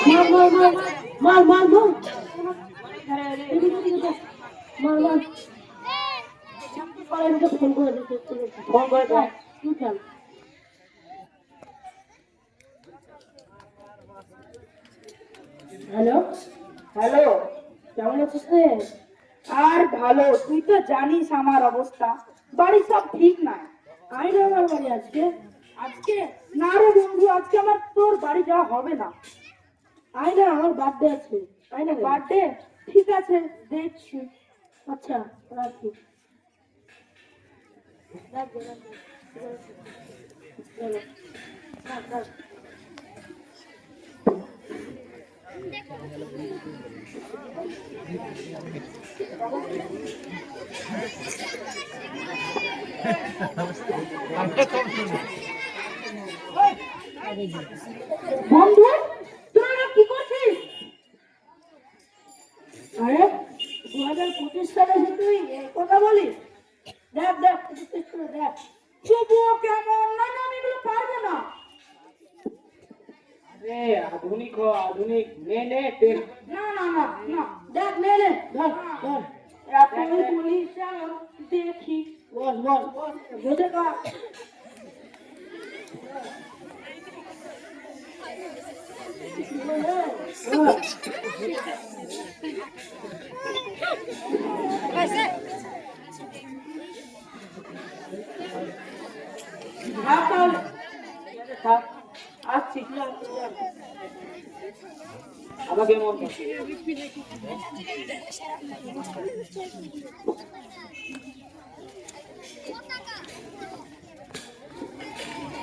মার মার মার মার মার মার এদিকে এদিকে যা। মার মার ফোন করে দিতে ফোন করে দেখ। তুই খেল। Hello hello. কেমন আছিস রে? আর ভালো, তুই তো জানিস আমার অবস্থা, বাড়ি সব ঠিক নাই। আয় না আমার বাড়ি আজকে। আজকে না রে বন্ধু, আজকে আমার তোর বাড়ি যাওয়া হবে না। আয় না, আমার বার্থডে আছে। আয় না রে। বার্থডে? ঠিক আছে, দেখছি। আচ্ছা রাখি। রাখ দে, রাখ দে। চলো, রাখ রাখ। বন্ধু, তোরা কি করছিস? আরে 2025 সালে যে তুই কথা বলিস, দেখ দেখ জিজ্ঞেস করে দেখ। তবুও কেমন? না না, আমি এগুলো পারবো না। আরে আধুনিক হ, আধুনিক নে নে টেস্ট। না না না না, দেখ নে নে ধর ধর। এতই বলিস, চলো দেখি। বস বস বস বুঝে কা। থাক তাহলে, থাক, আসছি। আমাকে মন কর।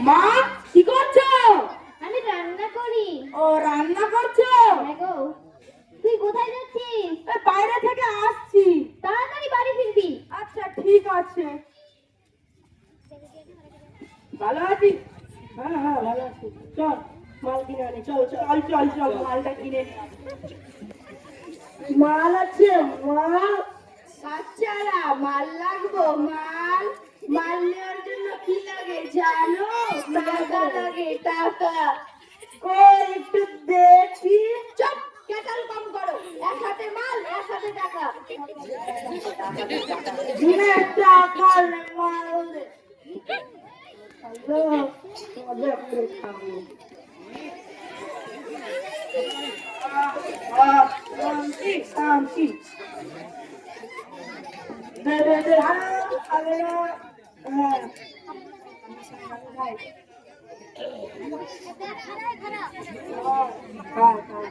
মা, কি করছো? আমি রান্না করি। ও, রান্না করছো? হ্যাঁ গো। তুই কোথায় যাচ্ছিস? এই বাইরে থেকে আসছি। তাড়াতাড়ি বাড়ি ফিরবি। আচ্ছা ঠিক আছে। ভালো আছিস? হ্যাঁ হ্যাঁ ভালো আছি। চল মাল কিনে আনি, চল চল। চল চল চল, মালটা কিনে নে। মাল আছে মাল। বাচ্চারা মাল লাগবো, মাল মাল নেওয়ার জন্য কি লাগে জানো? টাকা লাগে, টাকা। কই একটু দেখি। চুপ, কেটাল কম করো। এক হাতে মাল, এক হাতে টাকা। দিনে টাকা নে, মাল দে। হ্যালো মজা করে খাবো। শান্তি শান্তি। দে দে দে, আরে হ্যাঁ। হ্যাঁ হ্যাঁ।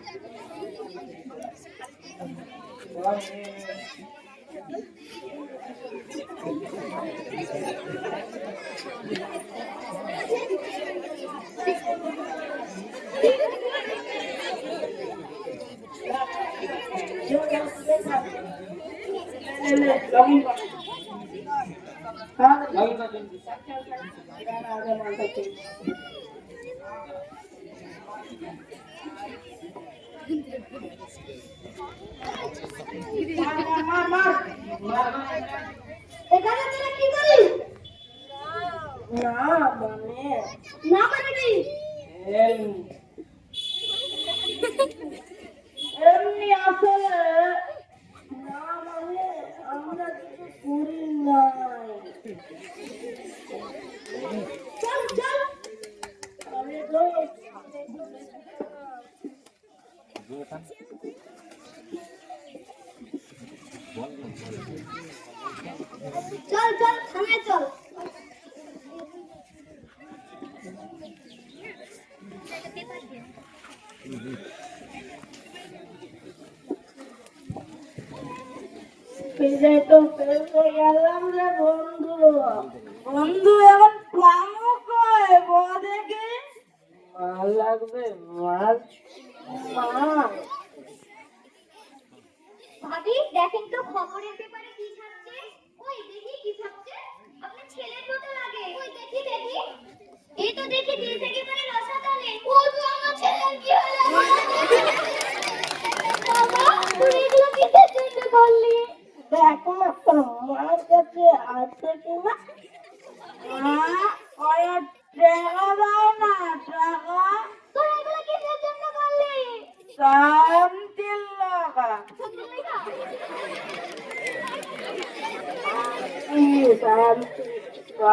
লে লে, লগইন কর। হ্যাঁ, লগইন কর জলদি। আগে মালটা কিনে। মার মার মার মার। এখানে তোরা কি করিস? না মানে না মানে কি? এমনি আসলে না মানে আমরা কিছু করি নাই। চল চল। আরে দোস্ত চল চল, থানায় চল। ফিরে তো ফেলতে গেলাম রে বন্ধু। বন্ধু, এখন পামু কই বদেকে? মাল লাগবে মাল মাল। ভাবি দেখেন তো খবরের পেপারে কি ছাপছে। ওই দেখি কি ছাপছে। আপনার ছেলের মতো লাগে। ওই দেখি দেখি। এই তো দেখি দিয়েছে একেবারে রসাতলে। ও তো আমার ছেলের কি হলো? বাবা, তুই এগুলো কিসের জন্য করলি? দেখো না তোর মার কাছে আছে কিনা। টাকা দাও না, টাকা। তুই এগুলো কিসের জন্য করলি? শান্তি লাগা শান্তি